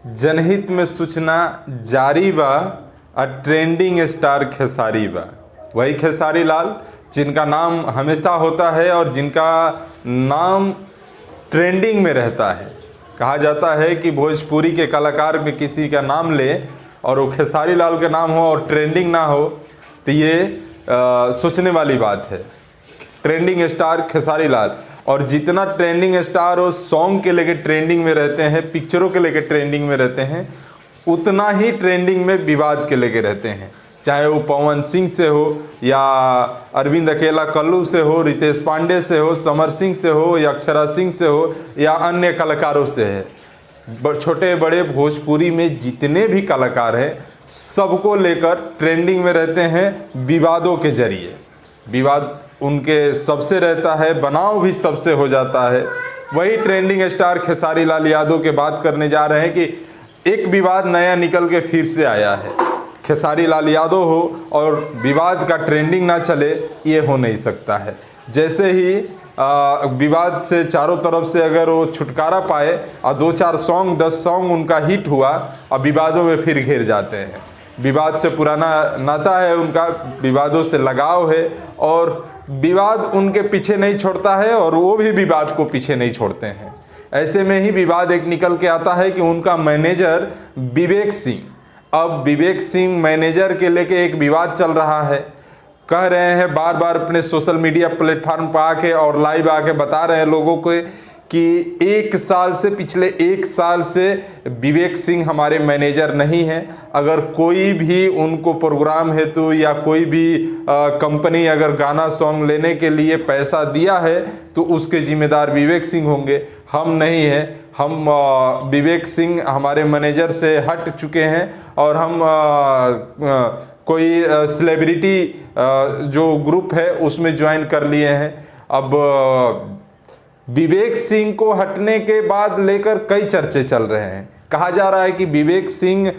जनहित में सूचना जारी बा, ट्रेंडिंग स्टार खेसारी बा। वही खेसारी लाल जिनका नाम हमेशा होता है और जिनका नाम ट्रेंडिंग में रहता है। कहा जाता है कि भोजपुरी के कलाकार में किसी का नाम ले और वो खेसारी लाल का नाम हो और ट्रेंडिंग ना हो तो ये सोचने वाली बात है। ट्रेंडिंग स्टार खेसारी लाल, और जितना ट्रेंडिंग स्टार हो सॉन्ग के लेके ट्रेंडिंग में रहते हैं, पिक्चरों के लेके ट्रेंडिंग में रहते हैं, उतना ही ट्रेंडिंग में विवाद के लेके रहते हैं। चाहे वो पवन सिंह से हो या अरविंद अकेला कल्लू से हो, रितेश पांडे से हो, समर सिंह से हो या अक्षरा सिंह से हो या अन्य कलाकारों से है। छोटे बड़े भोजपुरी में जितने भी कलाकार हैं सबको लेकर ट्रेंडिंग में रहते हैं विवादों के जरिए। विवाद उनके सबसे रहता है, बनाव भी सबसे हो जाता है। वही ट्रेंडिंग स्टार खेसारी लाल यादव के बात करने जा रहे हैं कि एक विवाद नया निकल के फिर से आया है। खेसारी लाल यादव हो और विवाद का ट्रेंडिंग ना चले, ये हो नहीं सकता है। जैसे ही विवाद से चारों तरफ से अगर वो छुटकारा पाए और 2-4 सॉन्ग 10 सॉन्ग उनका हिट हुआ और विवादों में फिर घिर जाते हैं। विवाद से पुराना नाता है उनका, विवादों से लगाव है और विवाद उनके पीछे नहीं छोड़ता है और वो भी विवाद को पीछे नहीं छोड़ते हैं। ऐसे में ही विवाद एक निकल के आता है कि उनका मैनेजर विवेक सिंह, अब विवेक सिंह मैनेजर के लेके एक विवाद चल रहा है। कह रहे हैं बार बार अपने सोशल मीडिया प्लेटफॉर्म पर आके और लाइव आके बता रहे हैं लोगों को कि पिछले 1 साल से विवेक सिंह हमारे मैनेजर नहीं हैं। अगर कोई भी उनको प्रोग्राम हेतु या कोई भी कंपनी अगर गाना सॉन्ग लेने के लिए पैसा दिया है तो उसके जिम्मेदार विवेक सिंह होंगे, हम नहीं हैं। हम विवेक सिंह हमारे मैनेजर से हट चुके हैं और हम कोई सेलिब्रिटी जो ग्रुप है उसमें ज्वाइन कर लिए हैं। अब विवेक सिंह को हटने के बाद लेकर कई चर्चे चल रहे हैं। कहा जा रहा है कि विवेक सिंह,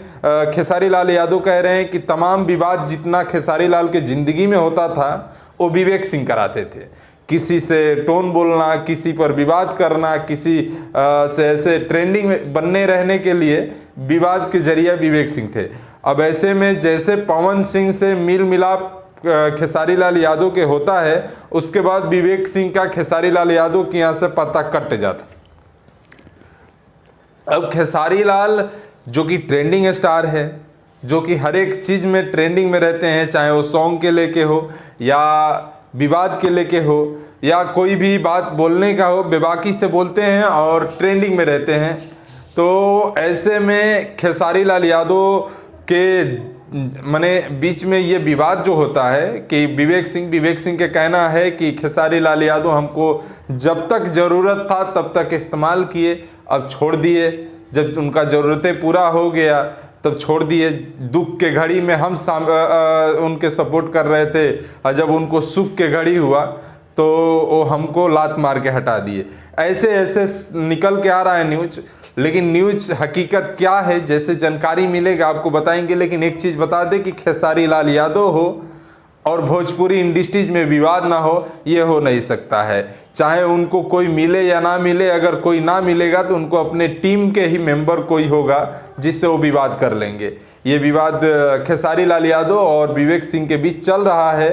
खेसारी लाल यादव कह रहे हैं कि तमाम विवाद जितना खेसारी लाल के ज़िंदगी में होता था वो विवेक सिंह कराते थे। किसी से टोन बोलना, किसी पर विवाद करना, किसी से ऐसे ट्रेंडिंग में बनने रहने के लिए विवाद के जरिए विवेक सिंह थे। अब ऐसे में जैसे पवन सिंह से मिल मिलाप खेसारी लाल यादव के होता है, उसके बाद विवेक सिंह का खेसारी लाल यादव के यहाँ से पत्ता कट जाता। अब खेसारी लाल जो कि ट्रेंडिंग स्टार है, जो कि हर एक चीज़ में ट्रेंडिंग में रहते हैं, चाहे वो सॉन्ग के लेके हो या विवाद के लेके हो या कोई भी बात बोलने का हो, बेबाकी से बोलते हैं और ट्रेंडिंग में रहते हैं। तो ऐसे में खेसारी लाल यादव के बीच में ये विवाद जो होता है कि विवेक सिंह के कहना है कि खेसारी लाल यादव हमको जब तक ज़रूरत था तब तक इस्तेमाल किए, अब छोड़ दिए। जब उनका ज़रूरतें पूरा हो गया तब छोड़ दिए। दुख के घड़ी में हम उनके सपोर्ट कर रहे थे और जब उनको सुख के घड़ी हुआ तो वो हमको लात मार के हटा दिए। ऐसे ऐसे निकल के आ रहा है न्यूज़, लेकिन न्यूज़ हकीकत क्या है जैसे जानकारी मिलेगा आपको बताएंगे। लेकिन एक चीज़ बता दें कि खेसारी लाल यादव हो और भोजपुरी इंडस्ट्रीज में विवाद ना हो, ये हो नहीं सकता है। चाहे उनको कोई मिले या ना मिले, अगर कोई ना मिलेगा तो उनको अपने टीम के ही मेंबर कोई होगा जिससे वो विवाद कर लेंगे। ये विवाद खेसारी लाल यादव और विवेक सिंह के बीच चल रहा है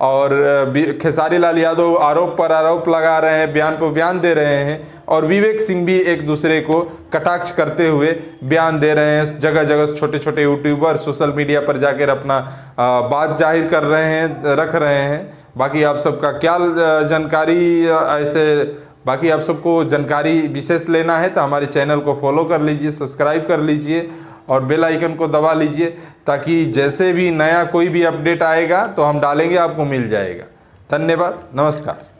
और खेसारी लाल यादव आरोप पर आरोप लगा रहे हैं, बयान पर बयान दे रहे हैं और विवेक सिंह भी एक दूसरे को कटाक्ष करते हुए बयान दे रहे हैं। जगह जगह छोटे छोटे यूट्यूबर सोशल मीडिया पर जाकर अपना बात जाहिर कर रहे हैं, रख रहे हैं। बाकी आप सबका क्या जानकारी बाकी आप सबको जानकारी विशेष लेना है तो हमारे चैनल को फॉलो कर लीजिए, सब्सक्राइब कर लीजिए और बेल आइकन को दबा लीजिए ताकि जैसे भी नया कोई भी अपडेट आएगा तो हम डालेंगे आपको मिल जाएगा। धन्यवाद, नमस्कार।